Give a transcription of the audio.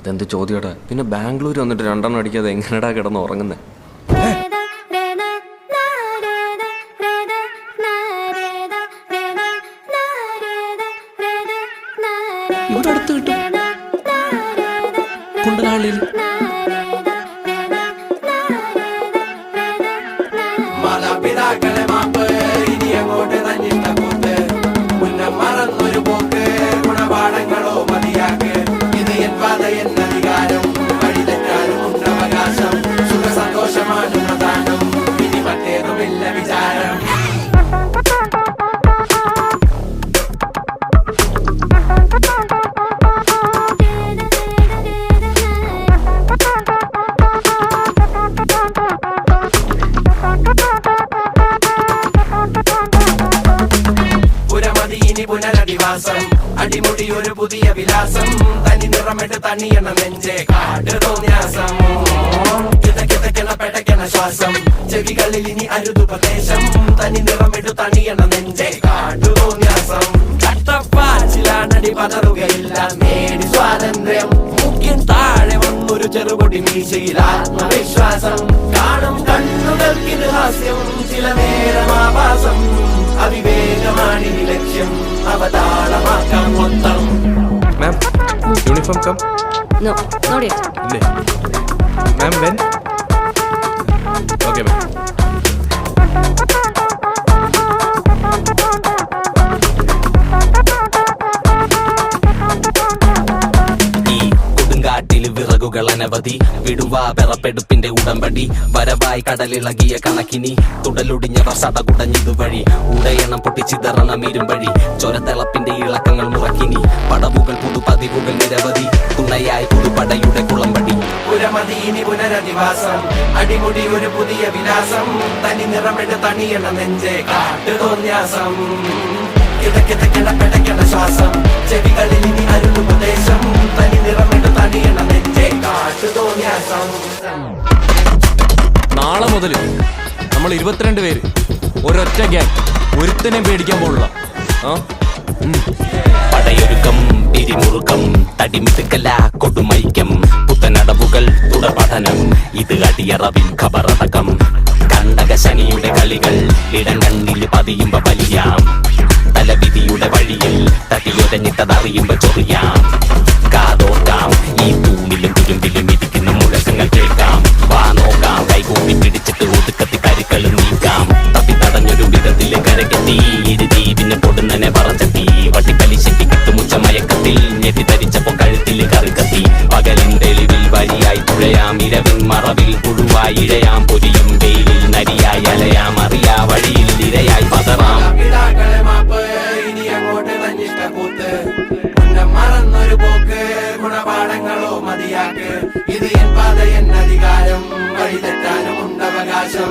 അതെന്ത് ചോദ്യടാ? പിന്നെ ബാംഗ്ലൂർ വന്നിട്ട് 2 എണ്ണം അടിക്കാതെ എങ്ങനെടാ കിടന്ന് ഉറങ്ങുന്നേ? ഇവിടെ അടുത്ത് കിട്ടും കുണ്ടനാളിൽ. മാതാപിതാക്കളെ മാപ്പ് ഇനി അങ്ങോട്ട് തന്നിട്ട കൂത്ത് മുന്നം മറന്നൊരു പോക്ക് ഗുണപാഠങ്ങളോ മതിയാക്ക് ഇത് എൻ പാത എന്നധികാരം വഴി തെറ്റാനും ഉണ്ടവകാശം സുഖ സന്തോഷമാണ് പ്രധാനം ഇനി മറ്റേതുമില്ല വിചാരം. ഇനി പുനരധിവാസം അടിമുടി ഒരു പുതിയ വിലാസം തനി നിറമിട്ട് തണിയണ നെഞ്ചെ കാട്ട് തോന്യാസം കിതക്കിതക്കണ പെടക്കണ ശ്വാസം ചെവികളിൽ ഇനി അരുതുപദേശം തനി നിറമിട്ട് തണിയണ നെഞ്ചെ കാട്ടു തോന്യാസം കട്ടപ്പാച്ചിലാണടി പതറുകയില്ല നേടി സ്വാതന്ത്ര്യം മുഖ്യൻ താഴെ വന്നൊരു ചെറുപൊടി മീശയിൽ ആത്മവിശ്വാസം കാണും കണ്ണുകൾക്കിത് ഹാസ്യം ചില നേരം ആഭാസം അവിവേകമാണിനി ലക്ഷ്യം അവതാളമാക്കാം മൊത്തം. Ma'am uniform come. No, not yet. ഇല്ലേ മാം? വെൻ? Okay ma'am. കാട്ടിൽ വിറകുകൾ അനവധി വിടുവാ പെറപ്പെടുപ്പിന്റെ ഉടമ്പടി വരവായി കടലിളകിയ കണക്കിനി തുടലൊടിഞ്ഞവർ സടകുടഞ്ഞിതുവഴി ഉടയണം പൊട്ടിച്ചിതറണം ഇരുമ്പഴി ചൊരത്തിളപ്പിന്റെ ഇളക്കങ്ങൾ മുറക്കിനി പടവുകൾ പുതുപതിവുകൾ നിരവധി തുണയായി പുതുപടയുടെ കുളമ്പടി. പുരമതി ഇനി പുനരധിവാസം അടിമുടി ഒരു പുതിയ വിലാസം തനി നിറമിട്ട് തണിയണ നെഞ്ചെ കാട്ടു തോന്യാസം കിതക്കിതക്കണ പെടക്കണ ശ്വാസം ചെവികളിൽ ഇനി അരുളുപദേശം തനി നിറമിട്ട് തണിയണ നെഞ്ചെ കാട്ടു തോന്യാസം. നാളെ മുതൽ നമ്മൾ 22 പേര് ഒരൊറ്റ ഗ്യാങ്, ഒരുത്തനെ പേടിക്കാൻ പോലുള്ള. പടയൊരുക്കം പിരിമുറുക്കം തടിമിടുക്കല കൊടുമൈക്കം പുത്തനടവുകൾ തുടർപഠനം ഇത് അടിയറവിൻ ഖബറടക്കം കണ്ടക ശനിയുടെ കളികൾ ഇടം കണ്ണിൽ പതിയുമ്പോ വലിയാം തലവിധിയുടെ വഴിയിൽ തട്ടിയൊരഞ്ഞിട്ടതറിയുമ്പോ ചൊറിയാം കാതോർക്കാം ഈ തൂണിലും തുരുമ്പിലും ഇരിക്കുന്ന മുഴക്കങ്ങൾ കേൾക്കാം വാ നോക്കാം കൈകൂപ്പി പിടിച്ചിട്ട് ഒതുക്കത്തി കരുക്കളും നീക്കാം തപ്പി തടഞ്ഞൊരു വിധത്തിലെ കരകെത്തി ഇരുതീവിന് പൊടുന്നനെ പറച്ചെത്തി വട്ടിപ്പലിശയ്ക്ക് കിട്ടുമുച്ച മയക്കത്തിൽ ഞെട്ടി ധരിച്ചപ്പോ കഴുത്തിൽ കറുകത്തി പകലിൻ തെളിവിൽ വരിയായി തുഴയാം ഇരവിൻ മറവിൽ പുഴുവായി ഇഴയാം പൊരിയും വെയിലിൽ നരിയായി അലയാം അറിയാ വഴിയിൽ ഇരയായി പതറാം. ഇനി അങ്ങോട്ട് തന്നിട്ട കൂത്ത് മുന്നം മറന്നൊരു പോക്ക് ഗുണപാഠങ്ങളോ മതിയാക്ക് ഇത് എൻ പാത എന്നധികാരം വഴി തെറ്റാനും ഉണ്ടവകാശം.